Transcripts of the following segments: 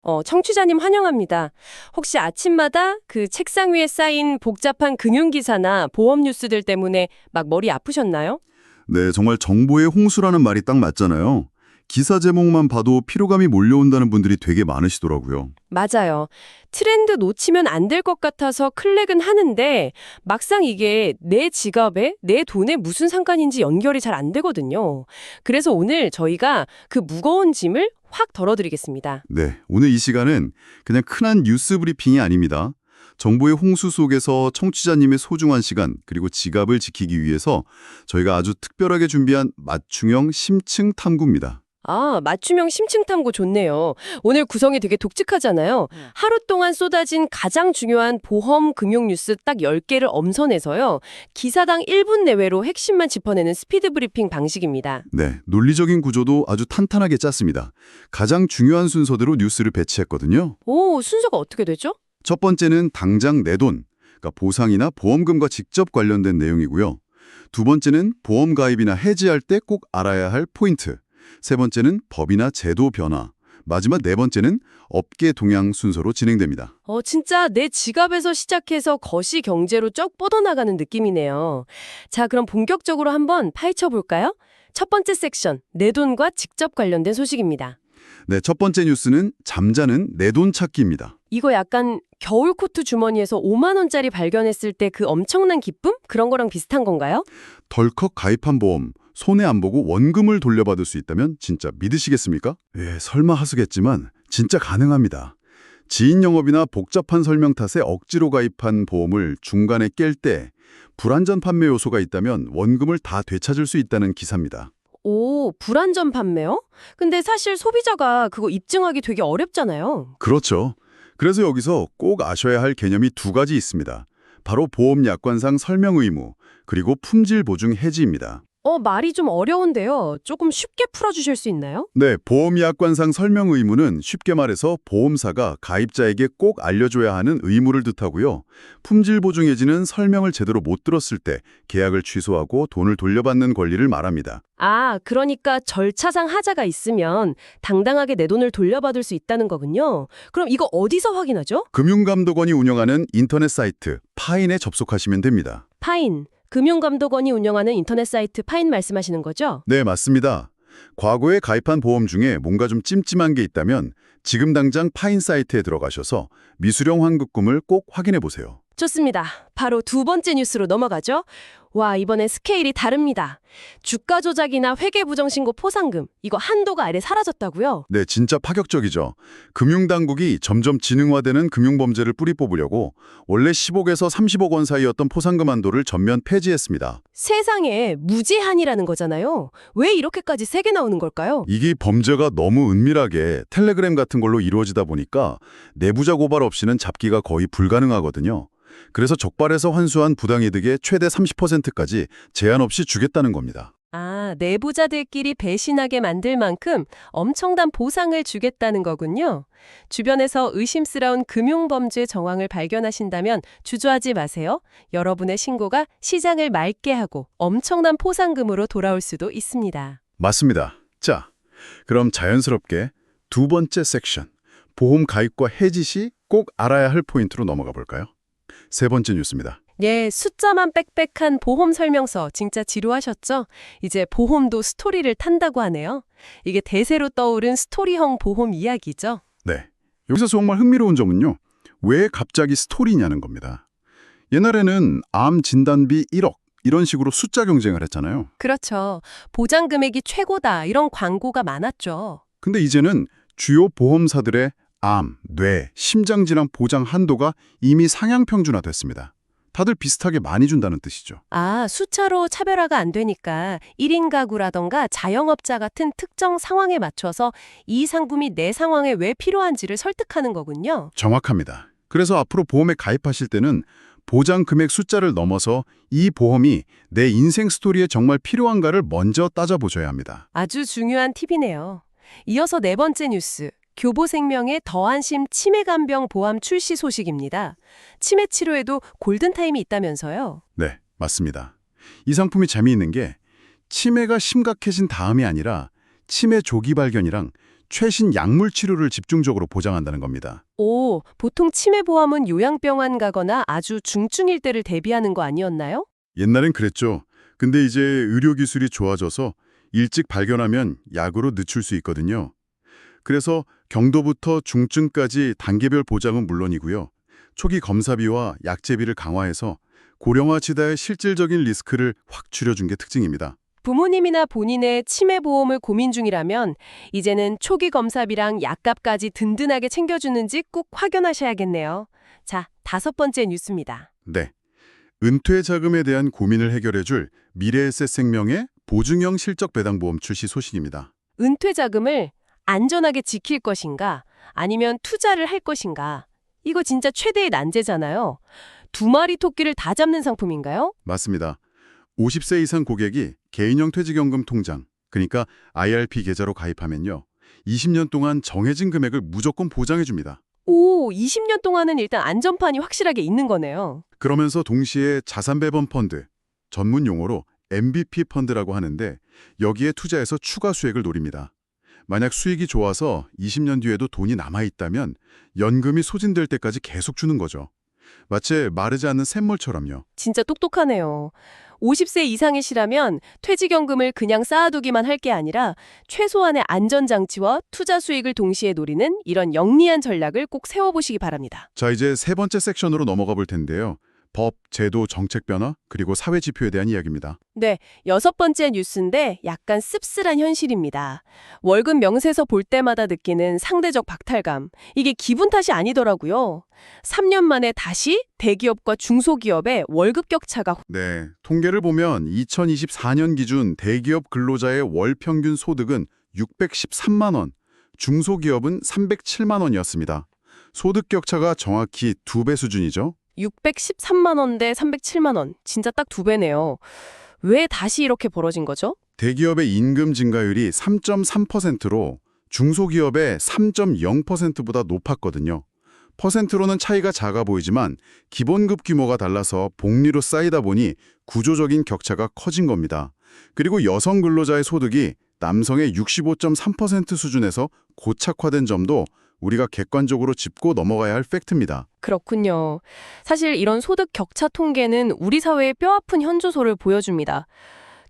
청취자님 환영합니다. 혹시 아침마다 그 책상 위에 쌓인 복잡한 금융기사나 보험 뉴스들 때문에 막 머리 아프셨나요? 네, 정말 정보의 홍수라는 말이 딱 맞잖아요. 기사 제목만 봐도 피로감이 몰려온다는 분들이 되게 많으시더라고요. 맞아요. 트렌드 놓치면 안 될 것 같아서 클릭은 하는데 막상 이게 내 지갑에, 내 돈에 무슨 상관인지 연결이 잘 안 되거든요. 그래서 오늘 저희가 그 무거운 짐을 확 덜어드리겠습니다. 네, 오늘 이 시간은 그냥 흔한 뉴스 브리핑이 아닙니다. 정보의 홍수 속에서 청취자님의 소중한 시간 그리고 지갑을 지키기 위해서 저희가 아주 특별하게 준비한 맞춤형 심층 탐구입니다. 아, 맞춤형 심층 탐구 좋네요. 오늘 구성이 되게 독특하잖아요. 하루 동안 쏟아진 가장 중요한 보험 금융 뉴스 딱 10개를 엄선해서요. 기사당 1분 내외로 핵심만 짚어내는 스피드 브리핑 방식입니다. 네, 논리적인 구조도 아주 탄탄하게 짰습니다. 가장 중요한 순서대로 뉴스를 배치했거든요. 오, 순서가 어떻게 되죠? 첫 번째는 당장 내 돈, 그러니까 보상이나 보험금과 직접 관련된 내용이고요. 두 번째는 보험 가입이나 해지할 때 꼭 알아야 할 포인트. 세 번째는 법이나 제도 변화. 마지막 네 번째는 업계 동향 순서로 진행됩니다. 진짜 내 지갑에서 시작해서 거시 경제로 쭉 뻗어나가는 느낌이네요. 자, 그럼 본격적으로 한번 파헤쳐 볼까요? 첫 번째 섹션, 내 돈과 직접 관련된 소식입니다. 네, 첫 번째 뉴스는 잠자는 내 돈 찾기입니다. 이거 약간 겨울 코트 주머니에서 5만 원짜리 발견했을 때 그 엄청난 기쁨? 그런 거랑 비슷한 건가요? 덜컥 가입한 보험, 손해 안 보고 원금을 돌려받을 수 있다면 진짜 믿으시겠습니까? 예, 설마 하수겠지만 진짜 가능합니다. 지인 영업이나 복잡한 설명 탓에 억지로 가입한 보험을 중간에 깰 때 불안전 판매 요소가 있다면 원금을 다 되찾을 수 있다는 기사입니다. 오, 불안전 판매요? 근데 사실 소비자가 그거 입증하기 되게 어렵잖아요. 그렇죠. 그래서 여기서 꼭 아셔야 할 개념이 두 가지 있습니다. 바로 보험 약관상 설명 의무, 그리고 품질 보증 해지입니다. 말이 좀 어려운데요. 조금 쉽게 풀어주실 수 있나요? 네, 보험약관상 설명 의무는 쉽게 말해서 보험사가 가입자에게 꼭 알려줘야 하는 의무를 뜻하고요. 품질 보증 해지는 설명을 제대로 못 들었을 때 계약을 취소하고 돈을 돌려받는 권리를 말합니다. 아, 그러니까 절차상 하자가 있으면 당당하게 내 돈을 돌려받을 수 있다는 거군요. 그럼 이거 어디서 확인하죠? 금융감독원이 운영하는 인터넷 사이트 파인에 접속하시면 됩니다. 파인. 금융감독원이 운영하는 인터넷 사이트 파인 말씀하시는 거죠? 네, 맞습니다. 과거에 가입한 보험 중에 뭔가 좀 찜찜한 게 있다면 지금 당장 파인 사이트에 들어가셔서 미수령 환급금을 꼭 확인해 보세요. 좋습니다. 바로 두 번째 뉴스로 넘어가죠. 와, 이번엔 스케일이 다릅니다. 주가 조작이나 회계 부정신고 포상금, 이거 한도가 아예 사라졌다고요? 네, 진짜 파격적이죠. 금융당국이 점점 지능화되는 금융범죄를 뿌리 뽑으려고 원래 10억에서 30억 원 사이였던 포상금 한도를 전면 폐지했습니다. 세상에 무제한이라는 거잖아요. 왜 이렇게까지 세게 나오는 걸까요? 이게 범죄가 너무 은밀하게 텔레그램 같은 걸로 이루어지다 보니까 내부자 고발 없이는 잡기가 거의 불가능하거든요. 그래서 적발해서 환수한 부당이득의 최대 30%까지 제한 없이 주겠다는 겁니다. 아, 내부자들끼리 배신하게 만들 만큼 엄청난 보상을 주겠다는 거군요. 주변에서 의심스러운 금융범죄 정황을 발견하신다면 주저하지 마세요. 여러분의 신고가 시장을 맑게 하고 엄청난 포상금으로 돌아올 수도 있습니다. 맞습니다. 자, 그럼 자연스럽게 두 번째 섹션, 보험 가입과 해지 시 꼭 알아야 할 포인트로 넘어가 볼까요? 세 번째 뉴스입니다. 예, 숫자만 빽빽한 보험 설명서 진짜 지루하셨죠? 이제 보험도 스토리를 탄다고 하네요. 이게 대세로 떠오른 스토리형 보험 이야기죠. 네, 여기서 정말 흥미로운 점은요. 왜 갑자기 스토리냐는 겁니다. 옛날에는 암 진단비 1억 이런 식으로 숫자 경쟁을 했잖아요. 그렇죠. 보장 금액이 최고다 이런 광고가 많았죠. 근데 이제는 주요 보험사들의 암, 뇌, 심장질환 보장 한도가 이미 상향 평준화됐습니다. 다들 비슷하게 많이 준다는 뜻이죠. 아, 숫자로 차별화가 안 되니까 1인 가구라던가 자영업자 같은 특정 상황에 맞춰서 이 상품이 내 상황에 왜 필요한지를 설득하는 거군요. 정확합니다. 그래서 앞으로 보험에 가입하실 때는 보장 금액 숫자를 넘어서 이 보험이 내 인생 스토리에 정말 필요한가를 먼저 따져보셔야 합니다. 아주 중요한 팁이네요. 이어서 네 번째 뉴스. 교보생명의 더안심 치매간병 보험 출시 소식입니다. 치매 치료에도 골든타임이 있다면서요? 네, 맞습니다. 이 상품이 재미있는 게 치매가 심각해진 다음이 아니라 치매 조기 발견이랑 최신 약물 치료를 집중적으로 보장한다는 겁니다. 오, 보통 치매보험은 요양병원 가거나 아주 중증일 때를 대비하는 거 아니었나요? 옛날엔 그랬죠. 근데 이제 의료기술이 좋아져서 일찍 발견하면 약으로 늦출 수 있거든요. 그래서 경도부터 중증까지 단계별 보장은 물론이고요. 초기 검사비와 약제비를 강화해서 고령화 치다의 실질적인 리스크를 확 줄여준 게 특징입니다. 부모님이나 본인의 치매보험을 고민 중이라면 이제는 초기 검사비랑 약값까지 든든하게 챙겨주는지 꼭 확인하셔야겠네요. 자, 5번째 뉴스입니다. 네. 은퇴 자금에 대한 고민을 해결해줄 미래에셋생명의 보증형 실적배당보험 출시 소식입니다. 은퇴 자금을 안전하게 지킬 것인가 아니면 투자를 할 것인가. 이거 진짜 최대의 난제잖아요. 2마리 토끼를 다 잡는 상품인가요? 맞습니다. 50세 이상 고객이 개인형 퇴직연금 통장, 그러니까 IRP 계좌로 가입하면요. 20년 동안 정해진 금액을 무조건 보장해줍니다. 오, 20년 동안은 일단 안전판이 확실하게 있는 거네요. 그러면서 동시에 자산배분 펀드, 전문 용어로 MVP 펀드라고 하는데 여기에 투자해서 추가 수익을 노립니다. 만약 수익이 좋아서 20년 뒤에도 돈이 남아있다면 연금이 소진될 때까지 계속 주는 거죠. 마치 마르지 않는 샘물처럼요. 진짜 똑똑하네요. 50세 이상이시라면 퇴직연금을 그냥 쌓아두기만 할 게 아니라 최소한의 안전장치와 투자 수익을 동시에 노리는 이런 영리한 전략을 꼭 세워보시기 바랍니다. 자, 이제 3번째 섹션으로 넘어가 볼 텐데요. 법, 제도, 정책 변화, 그리고 사회 지표에 대한 이야기입니다. 네, 6번째 뉴스인데 약간 씁쓸한 현실입니다. 월급 명세서 볼 때마다 느끼는 상대적 박탈감. 이게 기분 탓이 아니더라고요. 3년 만에 다시 대기업과 중소기업의 월급 격차가 네, 통계를 보면 2024년 기준 대기업 근로자의 월 평균 소득은 613만 원, 중소기업은 307만 원이었습니다. 소득 격차가 정확히 2배 수준이죠. 613만 원 대 307만 원. 진짜 딱 2배네요. 왜 다시 이렇게 벌어진 거죠? 대기업의 임금 증가율이 3.3%로 중소기업의 3.0%보다 높았거든요. 퍼센트로는 차이가 작아 보이지만 기본급 규모가 달라서 복리로 쌓이다 보니 구조적인 격차가 커진 겁니다. 그리고 여성 근로자의 소득이 남성의 65.3% 수준에서 고착화된 점도 우리가 객관적으로 짚고 넘어가야 할 팩트입니다. 그렇군요. 사실 이런 소득 격차 통계는 우리 사회의 뼈아픈 현주소를 보여줍니다.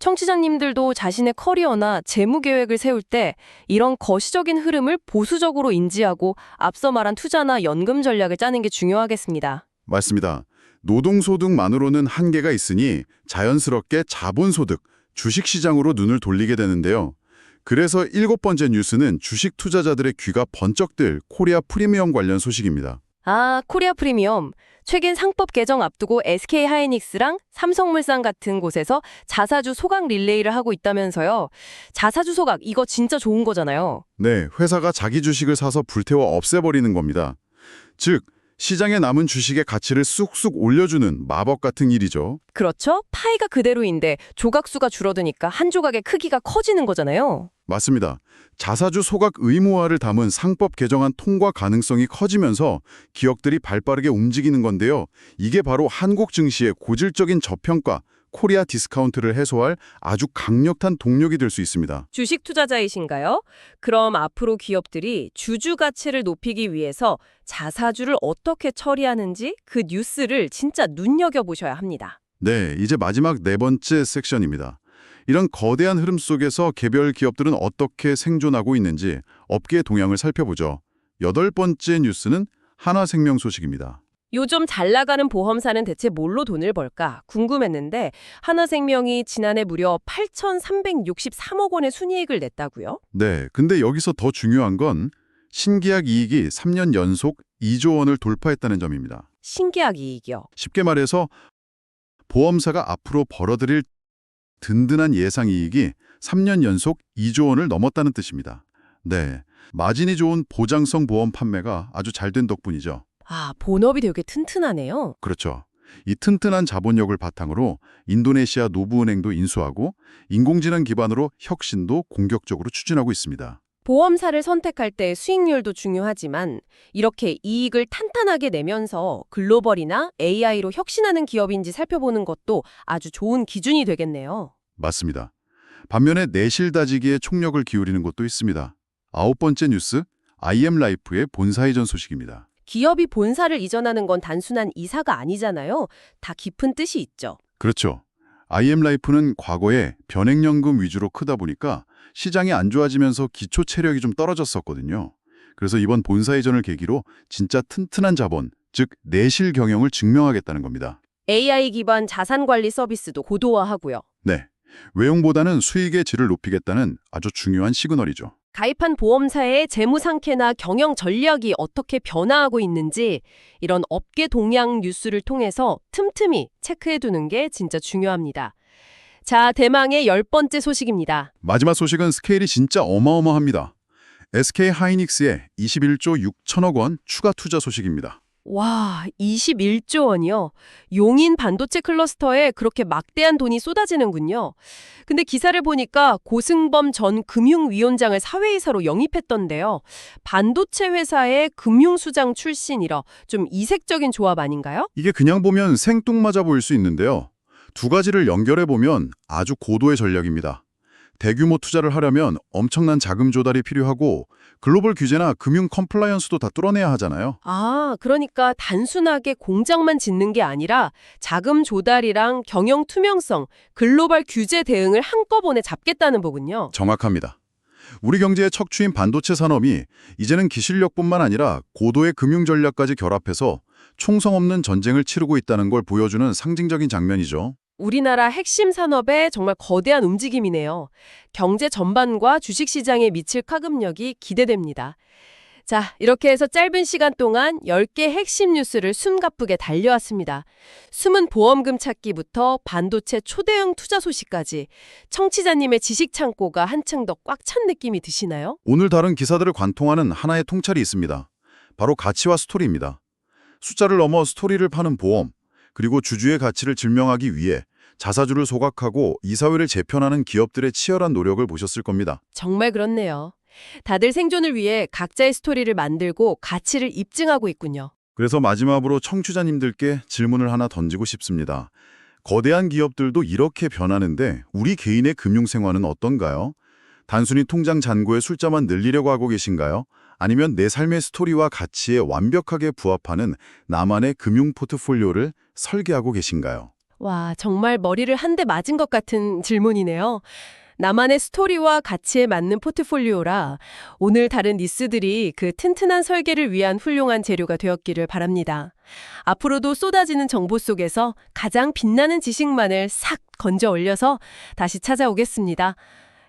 청취자님들도 자신의 커리어나 재무 계획을 세울 때 이런 거시적인 흐름을 보수적으로 인지하고 앞서 말한 투자나 연금 전략을 짜는 게 중요하겠습니다. 맞습니다. 노동소득만으로는 한계가 있으니 자연스럽게 자본소득, 주식시장으로 눈을 돌리게 되는데요. 그래서 7번째 뉴스는 주식 투자자들의 귀가 번쩍 들 코리아 프리미엄 관련 소식입니다. 아, 코리아 프리미엄. 최근 상법 개정 앞두고 SK 하이닉스랑 삼성물산 같은 곳에서 자사주 소각 릴레이를 하고 있다면서요. 자사주 소각, 이거 진짜 좋은 거잖아요. 네, 회사가 자기 주식을 사서 불태워 없애버리는 겁니다. 즉, 시장에 남은 주식의 가치를 쑥쑥 올려주는 마법 같은 일이죠. 그렇죠? 파이가 그대로인데 조각수가 줄어드니까 한 조각의 크기가 커지는 거잖아요. 맞습니다. 자사주 소각 의무화를 담은 상법 개정안 통과 가능성이 커지면서 기업들이 발빠르게 움직이는 건데요. 이게 바로 한국 증시의 고질적인 저평가, 코리아 디스카운트를 해소할 아주 강력한 동력이 될 수 있습니다. 주식 투자자이신가요? 그럼 앞으로 기업들이 주주 가치를 높이기 위해서 자사주를 어떻게 처리하는지 그 뉴스를 진짜 눈여겨보셔야 합니다. 네, 이제 마지막 4번째 섹션입니다. 이런 거대한 흐름 속에서 개별 기업들은 어떻게 생존하고 있는지 업계의 동향을 살펴보죠. 8번째 뉴스는 한화생명 소식입니다. 요즘 잘 나가는 보험사는 대체 뭘로 돈을 벌까 궁금했는데 하나생명이 지난해 무려 8,363억 원의 순이익을 냈다고요? 네, 근데 여기서 더 중요한 건 신계약 이익이 3년 연속 2조 원을 돌파했다는 점입니다. 신계약 이익이요. 쉽게 말해서 보험사가 앞으로 벌어들일 든든한 예상 이익이 3년 연속 2조 원을 넘었다는 뜻입니다. 네, 마진이 좋은 보장성 보험 판매가 아주 잘 된 덕분이죠. 아, 본업이 되게 튼튼하네요. 그렇죠. 이 튼튼한 자본력을 바탕으로 인도네시아 노부은행도 인수하고 인공지능 기반으로 혁신도 공격적으로 추진하고 있습니다. 보험사를 선택할 때 수익률도 중요하지만 이렇게 이익을 탄탄하게 내면서 글로벌이나 AI로 혁신하는 기업인지 살펴보는 것도 아주 좋은 기준이 되겠네요. 맞습니다. 반면에 내실 다지기에 총력을 기울이는 곳도 있습니다. 9번째 뉴스, IM라이프의 본사 이전 소식입니다. 기업이 본사를 이전하는 건 단순한 이사가 아니잖아요. 다 깊은 뜻이 있죠. 그렇죠. IM라이프는 과거에 변액연금 위주로 크다 보니까 시장이 안 좋아지면서 기초 체력이 좀 떨어졌었거든요. 그래서 이번 본사 이전을 계기로 진짜 튼튼한 자본, 즉 내실 경영을 증명하겠다는 겁니다. AI 기반 자산 관리 서비스도 고도화하고요. 네, 외용보다는 수익의 질을 높이겠다는 아주 중요한 시그널이죠. 가입한 보험사의 재무 상태나 경영 전략이 어떻게 변화하고 있는지 이런 업계 동향 뉴스를 통해서 틈틈이 체크해두는 게 진짜 중요합니다. 자, 대망의 10번째 소식입니다. 마지막 소식은 스케일이 진짜 어마어마합니다. SK하이닉스의 21조 6천억 원 추가 투자 소식입니다. 와, 21조 원이요. 용인 반도체 클러스터에 그렇게 막대한 돈이 쏟아지는군요. 근데 기사를 보니까 고승범 전 금융위원장을 사회이사로 영입했던데요. 반도체 회사의 금융수장 출신이라 좀 이색적인 조합 아닌가요? 이게 그냥 보면 생뚱맞아 보일 수 있는데요. 두 가지를 연결해 보면 아주 고도의 전략입니다. 대규모 투자를 하려면 엄청난 자금 조달이 필요하고 글로벌 규제나 금융 컴플라이언스도 다 뚫어내야 하잖아요. 아, 그러니까 단순하게 공장만 짓는 게 아니라 자금 조달이랑 경영 투명성, 글로벌 규제 대응을 한꺼번에 잡겠다는 거군요. 정확합니다. 우리 경제의 척추인 반도체 산업이 이제는 기술력뿐만 아니라 고도의 금융 전략까지 결합해서 총성 없는 전쟁을 치르고 있다는 걸 보여주는 상징적인 장면이죠. 우리나라 핵심 산업의 정말 거대한 움직임이네요. 경제 전반과 주식시장에 미칠 파급력이 기대됩니다. 자, 이렇게 해서 짧은 시간 동안 10개 핵심 뉴스를 숨가쁘게 달려왔습니다. 숨은 보험금 찾기부터 반도체 초대형 투자 소식까지 청취자님의 지식 창고가 한층 더 꽉 찬 느낌이 드시나요? 오늘 다른 기사들을 관통하는 하나의 통찰이 있습니다. 바로 가치와 스토리입니다. 숫자를 넘어 스토리를 파는 보험, 그리고 주주의 가치를 증명하기 위해 자사주를 소각하고 이사회를 재편하는 기업들의 치열한 노력을 보셨을 겁니다. 정말 그렇네요. 다들 생존을 위해 각자의 스토리를 만들고 가치를 입증하고 있군요. 그래서 마지막으로 청취자님들께 질문을 하나 던지고 싶습니다. 거대한 기업들도 이렇게 변하는데 우리 개인의 금융생활은 어떤가요? 단순히 통장 잔고의 숫자만 늘리려고 하고 계신가요? 아니면 내 삶의 스토리와 가치에 완벽하게 부합하는 나만의 금융 포트폴리오를 설계하고 계신가요? 와, 정말 머리를 한 대 맞은 것 같은 질문이네요. 나만의 스토리와 가치에 맞는 포트폴리오라 오늘 다른 뉴스들이 그 튼튼한 설계를 위한 훌륭한 재료가 되었기를 바랍니다. 앞으로도 쏟아지는 정보 속에서 가장 빛나는 지식만을 싹 건져 올려서 다시 찾아오겠습니다.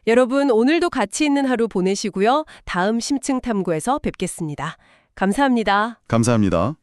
여러분, 오늘도 가치 있는 하루 보내시고요. 다음 심층 탐구에서 뵙겠습니다. 감사합니다. 감사합니다.